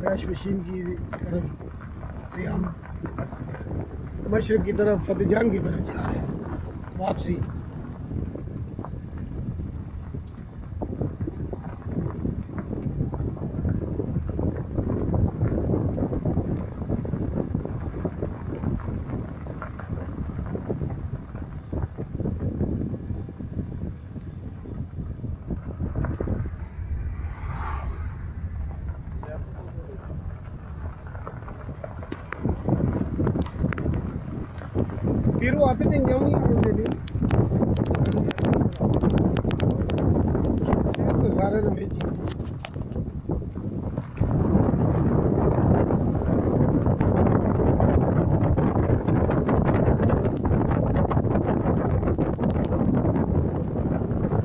Crash machine की तरफ से हम मशरक़ की तरफ फतेहजंग की तरफ जा रहे हैं वापसी. फिर वो आते देंगे हम तो सारे ने भेजी.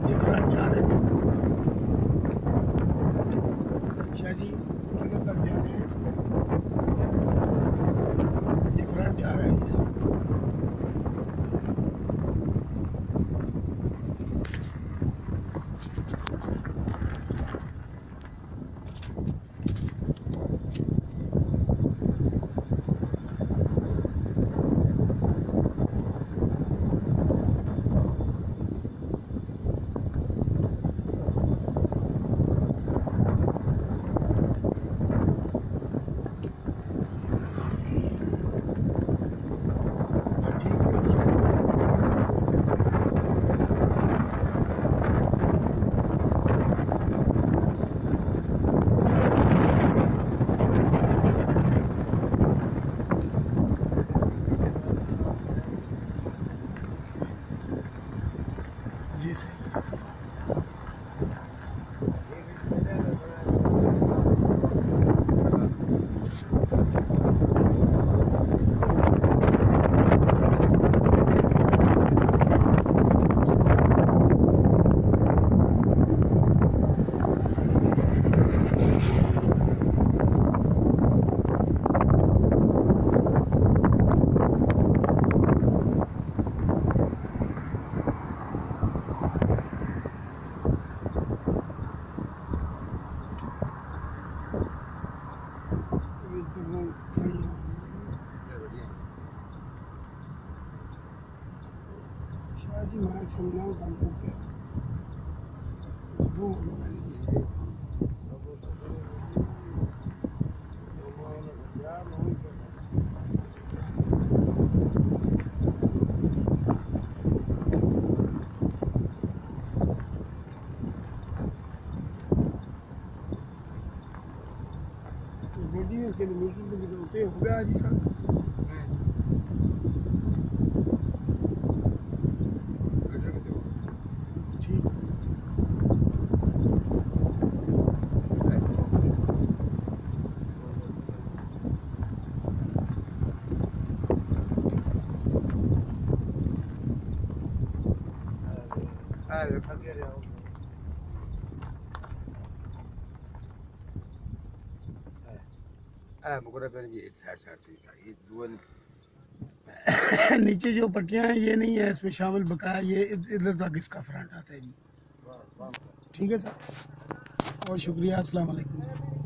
ये फ्रंट जा रहे थे शाह जी किधर तक जा रहे हैं. ये फ्रंट जा रहा है जी साहब. जी सही. समझाऊँ हमको क्या वो लगा लीजिए। बॉडी में किलोमीटर में भी होते हो गया जी साहब। ठीक नीचे जो पट्टियाँ हैं ये नहीं है इसमें शामिल, बकाया ये इधर तक इसका फ्रंट आता है जी। ठीक है सर, और शुक्रिया, अस्सलाम वालेकुम।